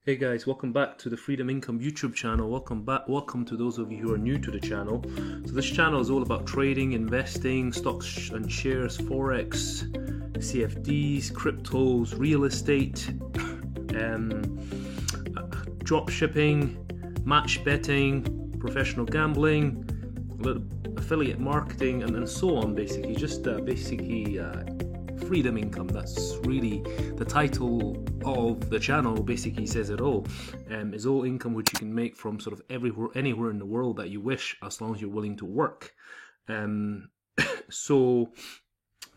Hey guys, welcome back to the Freedom Income YouTube channel. Welcome to those of you who are new to the channel. So this channel is all about trading, investing, stocks and shares, forex, CFDs, cryptos, real estate, drop shipping, match betting, professional gambling, affiliate marketing, and so on. Basically, just freedom income. That's really the title of the channel. Basically says it all. Is all income which you can make from sort of anywhere in the world that you wish, as long as you're willing to work. So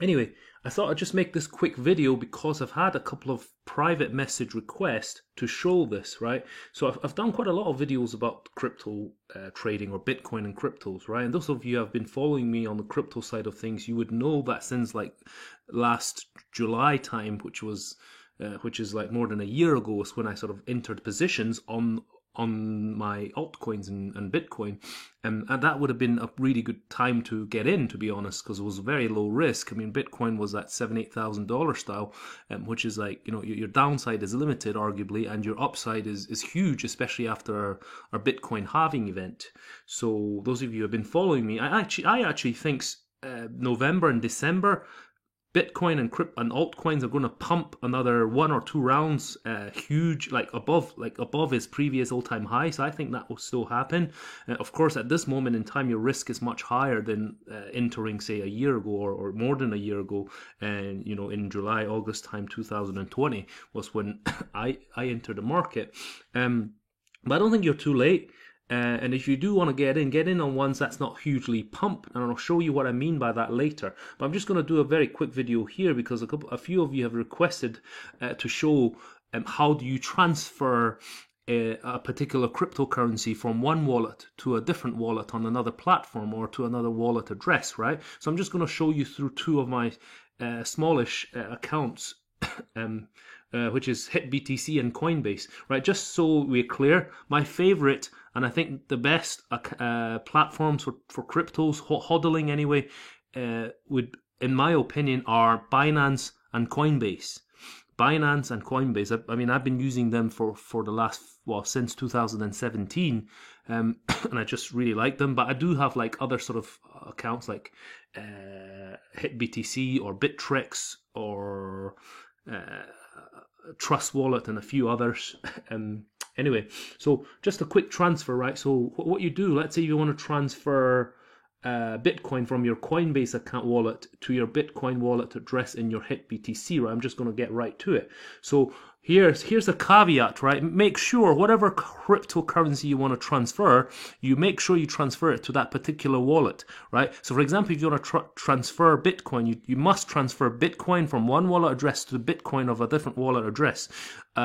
anyway, I thought I'd just make this quick video because I've had a couple of private message requests to show this, right? So I've done quite a lot of videos about crypto trading or Bitcoin and cryptos, right? And those of you who have been following me on the crypto side of things, you would know that since like last July time, which is like more than a year ago, was when I sort of entered positions on my altcoins and Bitcoin, and that would have been a really good time to get in, to be honest, because it was very low risk. I mean, Bitcoin was at $7,000-8,000 style, which is like, you know, your downside is limited arguably, and your upside is huge, especially after our Bitcoin halving event. So those of you who have been following me, I actually think November and December, Bitcoin and altcoins are going to pump another 1 or 2 rounds, huge, like above its previous all-time high. So I think that will still happen. Of course, at this moment in time, your risk is much higher than entering, say, a year ago or more than a year ago. And you know, in July, August time, 2020 was when I entered the market. But I don't think you're too late. And if you do want to get in on ones that's not hugely pumped, and I'll show you what I mean by that later. But I'm just going to do a very quick video here because a few of you have requested to show how do you transfer a particular cryptocurrency from one wallet to a different wallet on another platform or to another wallet address, right? So I'm just going to show you through 2 of my smallish accounts. Which is HitBTC and Coinbase, right? Just so we're clear, my favorite and I think the best platforms for cryptos, hodling anyway, would, in my opinion, are Binance and Coinbase. Binance and Coinbase. I mean, I've been using them for the last, well, since 2017, and I just really like them. But I do have like other sort of accounts like HitBTC or Bittrex or Trust Wallet and a few others. Anyway, so just a quick transfer, right? So what you do, let's say you want to transfer Bitcoin from your Coinbase account wallet to your Bitcoin wallet address in your HitBTC, right? I'm just going to get right to it. So here's a caveat, right? Make sure whatever cryptocurrency you want to transfer, you make sure you transfer it to that particular wallet, right? So for example, if you want to transfer Bitcoin, you must transfer Bitcoin from one wallet address to the Bitcoin of a different wallet address.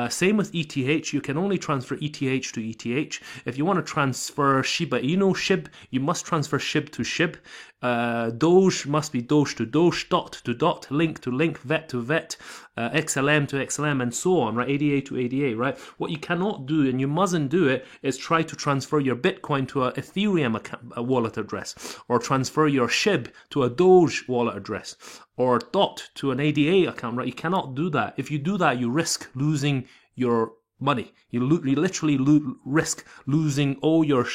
Same with ETH, you can only transfer ETH to ETH. If you want to transfer Shiba Inu, SHIB, you must transfer SHIB to SHIB. Doge must be Doge to Doge, dot to dot, link to link, vet to vet, XLM to XLM, and so on, right? ADA to ADA, right? What you cannot do, and you mustn't do it, is try to transfer your Bitcoin to a Ethereum wallet address, or transfer your SHIB to a Doge wallet address, or DOT to an ADA account, right? You cannot do that. If you do that, you risk losing your money. You literally risk losing all your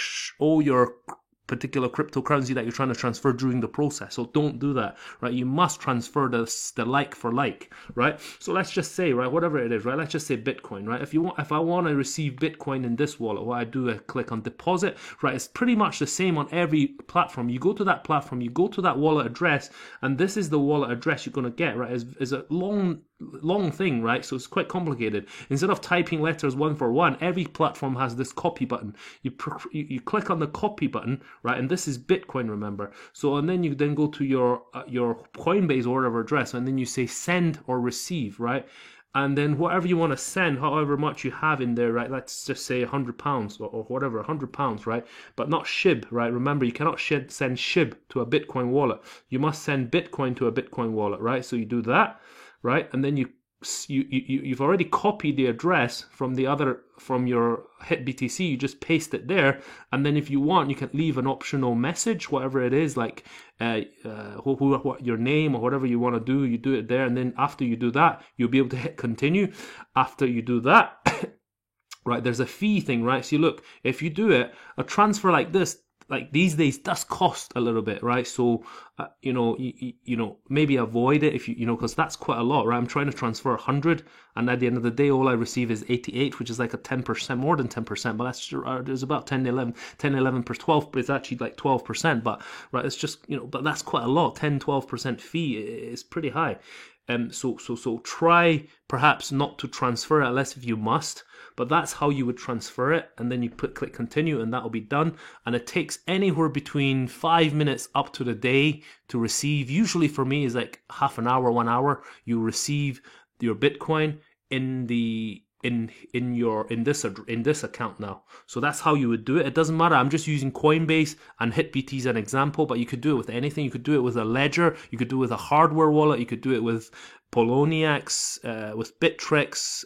particular cryptocurrency that you're trying to transfer during the process. So don't do that, right? You must transfer the like for like, right? So let's just say, right, whatever it is, right? Let's just say Bitcoin, right? If I want to receive Bitcoin in this wallet, what I do, I click on deposit, right? It's pretty much the same on every platform. You go to that platform, you go to that wallet address, and this is the wallet address you're going to get, right? Is a long thing, right? So it's quite complicated. Instead of typing letters one for one, every platform has this copy button. You click on the copy button, right? And this is Bitcoin, remember. So, and then you then go to your Coinbase or whatever address, and then you say send or receive, right? And then whatever you want to send, however much you have in there, right? Let's just say £100 or whatever, £100, right? But not SHIB, right? Remember, you cannot send SHIB to a Bitcoin wallet. You must send Bitcoin to a Bitcoin wallet, right? So you do that, right? And then you've already copied the address from your HitBTC. You just paste it there, and then if you want, you can leave an optional message, whatever it is, like what your name or whatever you want to do. You do it there, and then after you do that, you'll be able to hit continue. After you do that, right? There's a fee thing, right? So you look, if you do it, a transfer like this, like these days, does cost a little bit, right? So, maybe avoid it if because that's quite a lot, right? I'm trying to transfer 100, and at the end of the day, all I receive is 88, which is like a 10%, more than 10%, but that's there's about 10, 11 per 12, but it's actually like 12%, but right, it's just, but that's quite a lot. 10-12% fee is pretty high. So try perhaps not to transfer it unless if you must, but that's how you would transfer it, and then you click continue, and that'll be done. And it takes anywhere between 5 minutes up to the day to receive. Usually for me is like half an hour, 1 hour. You receive your Bitcoin in this account now. So that's how you would do it. It doesn't matter. I'm just using Coinbase and HitBT as an example, but you could do it with anything. You could do it with a ledger. You could do it with a hardware wallet. You could do it with Poloniex, with Bittrex,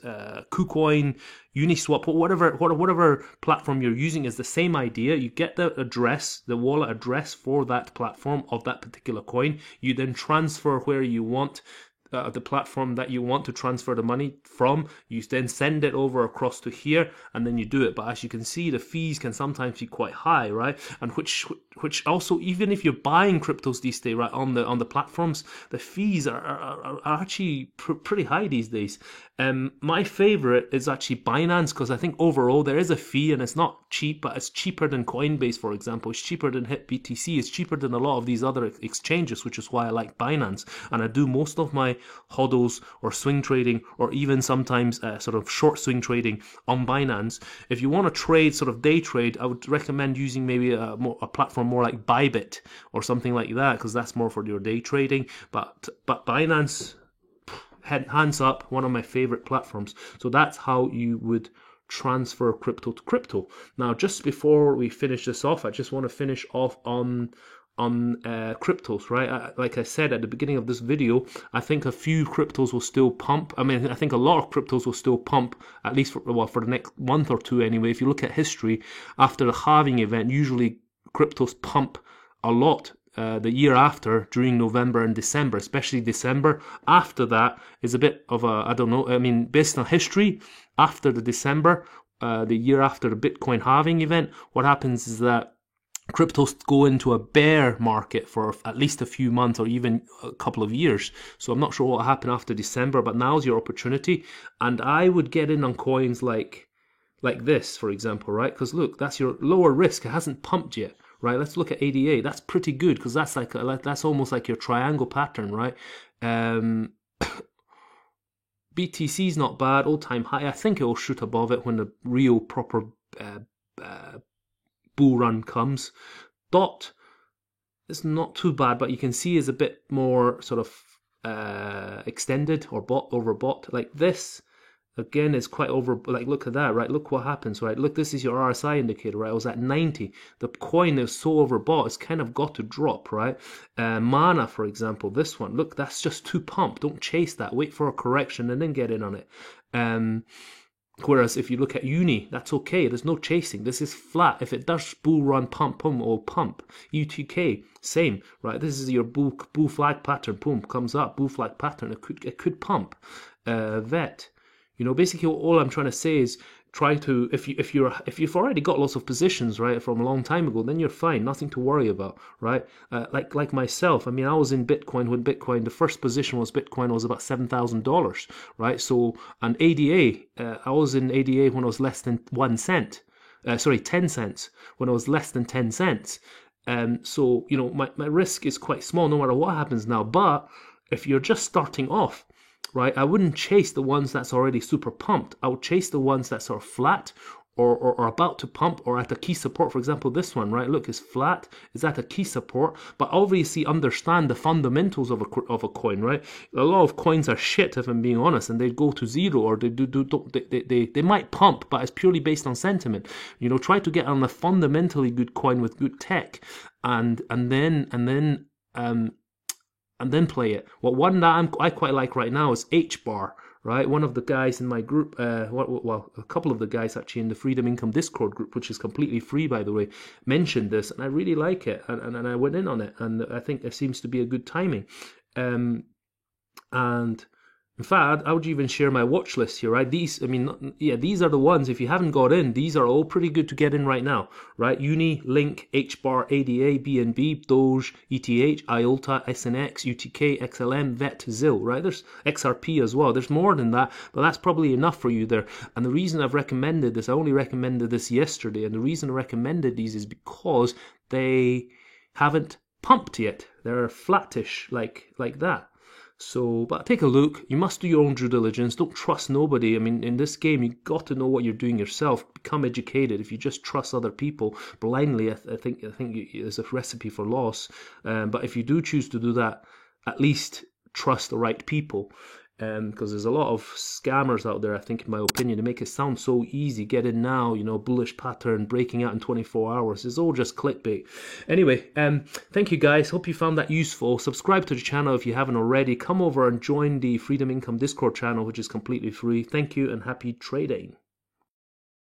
KuCoin, Uniswap, whatever platform you're using is the same idea. You get the address, the wallet address for that platform of that particular coin. You then transfer where you want the platform that you want to transfer the money from. You then send it over across to here, and then you do it. But as you can see, the fees can sometimes be quite high, right? And which also, even if you're buying cryptos these days, right, on the platforms, the fees are actually pretty high these days. My favorite is actually Binance, because I think overall there is a fee, and it's not cheap, but it's cheaper than Coinbase, for example. It's cheaper than HitBTC. It's cheaper than a lot of these other exchanges, which is why I like Binance. And I do most of my hodls or swing trading, or even sometimes sort of short swing trading on Binance. If you want to trade, sort of day trade, I would recommend using maybe a platform more like Bybit or something like that, because that's more for your day trading. But Binance, hands up, one of my favorite platforms. So that's how you would transfer crypto to crypto. Now, just before we finish this off, I just want to finish off on cryptos, right? Like I said at the beginning of this video, I think a few cryptos will still pump. I mean, I think a lot of cryptos will still pump, at least for the next month or two anyway. If you look at history, after the halving event, usually cryptos pump a lot the year after, during November and December, especially December. After that is a bit of a, I don't know, I mean, based on history, after the December, the year after the Bitcoin halving event, what happens is that cryptos go into a bear market for at least a few months or even a couple of years. So I'm not sure what happened after December, but now's your opportunity. And I would get in on coins like this, for example, right? Because look, that's your lower risk. It hasn't pumped yet, right? Let's look at ADA. That's pretty good, because that's that's almost like your triangle pattern, right? BTC is not bad, all-time high. I think it will shoot above it when the real proper bull run comes. DOT is not too bad, but you can see is a bit more sort of extended or overbought. Like this, again, is quite over. Like, look at that, right? Look what happens, right? Look, this is your RSI indicator, right? I was at 90. The coin is so overbought, it's kind of got to drop, right? Mana, for example, this one, look, that's just too pumped. Don't chase that. Wait for a correction and then get in on it. Whereas if you look at Uni, that's okay. There's no chasing. This is flat. If it does bull run, pump, or pump. UTK, same, right? This is your bull flag pattern. Boom, comes up. Bull flag pattern. It could pump. VET. Basically all I'm trying to say is try to, if you've already got lots of positions, right, from a long time ago, then you're fine, nothing to worry about, right? Like myself, I mean, I was in Bitcoin when the first position was Bitcoin was about $7,000, right? So, and ADA, I was in ADA when it was less than 10 cents, when it was less than 10 cents. So, my risk is quite small no matter what happens now. But if you're just starting off, right, I wouldn't chase the ones that's already super pumped. I would chase the ones that are flat or about to pump or at a key support. For example, this one, right, look, is flat, is at a key support, but obviously understand the fundamentals of a coin, right? A lot of coins are shit, if I'm being honest, and they go to zero, or they might pump, but it's purely based on sentiment. Try to get on a fundamentally good coin with good tech, and then play it. Well, one that I quite like right now is HBAR, right? One of the guys in my group, a couple of the guys actually in the Freedom Income Discord group, which is completely free, by the way, mentioned this, and I really like it, and I went in on it, and I think it seems to be a good timing. And In fact, I would even share my watch list here, right? These, I mean, yeah, these are the ones. If you haven't got in, these are all pretty good to get in right now, right? Uni, Link, HBAR, ADA, BNB, Doge, ETH, IOTA, SNX, UTK, XLM, VET, ZIL, right? There's XRP as well. There's more than that, but that's probably enough for you there. And the reason I've recommended this, I only recommended this yesterday, and the reason I recommended these is because they haven't pumped yet. They're flattish like that. So, but take a look. You must do your own due diligence. Don't trust nobody. I mean, in this game, you got to know what you're doing yourself. Become educated. If you just trust other people blindly, I think it's a recipe for loss. But if you do choose to do that, at least trust the right people. Because there's a lot of scammers out there, I think, in my opinion, to make it sound so easy. Get in now, bullish pattern, breaking out in 24 hours. It's all just clickbait. Anyway, thank you guys. Hope you found that useful. Subscribe to the channel if you haven't already. Come over and join the Freedom Income Discord channel, which is completely free. Thank you and happy trading.